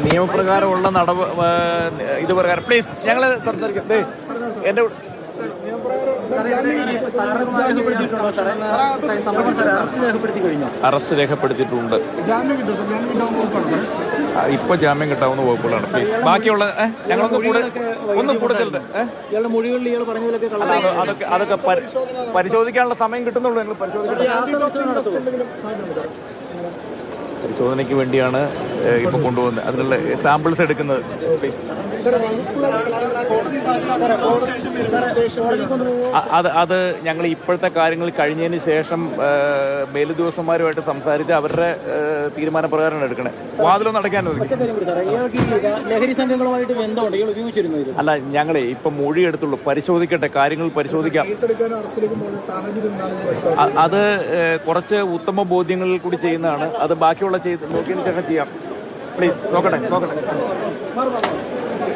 നിയമപ്രകാരമുള്ള ഇത് പ്രകാരം പ്ലീസ് ഞങ്ങൾ സംസാരിക്കാം. എൻ്റെ അറസ്റ്റ് രേഖപ്പെടുത്തിയിട്ടുണ്ട്. ഇപ്പൊ ജാമ്യം കിട്ടാവുന്ന വകുപ്പുകളാണ്. പ്ലീസ് ബാക്കിയുള്ള ഒന്ന് കൂടുതലുണ്ട്. അതൊക്കെ പരിശോധിക്കാനുള്ള സമയം കിട്ടുന്നുള്ളൂ. ഞങ്ങൾ പരിശോധനയ്ക്ക് വേണ്ടിയാണ് ഇപ്പൊ കൊണ്ടുപോകുന്നത്. അതിനുള്ള സാമ്പിൾസ് എടുക്കുന്നത്. അത് ഞങ്ങൾ ഇപ്പോഴത്തെ കാര്യങ്ങൾ കഴിഞ്ഞതിന് ശേഷം മേലുദ്യോഗസ്ഥന്മാരുമായിട്ട് സംസാരിച്ച് അവരുടെ തീരുമാനപ്രകാരമാണ് എടുക്കണേ. വാതിലൊന്നും അടയ്ക്കാൻ അല്ല, ഞങ്ങളെ ഇപ്പൊ മൊഴി എടുത്തുള്ളൂ. പരിശോധിക്കട്ടെ, കാര്യങ്ങൾ പരിശോധിക്കാം. അത് കുറച്ച് ഉത്തമ ബോധ്യങ്ങളിൽ കൂടി ചെയ്യുന്നതാണ്. അത് ബാക്കിയുള്ള നോക്കിയതിന് ശേഷം ചെയ്യാം. പ്ലീസ് നോക്കട്ടെ.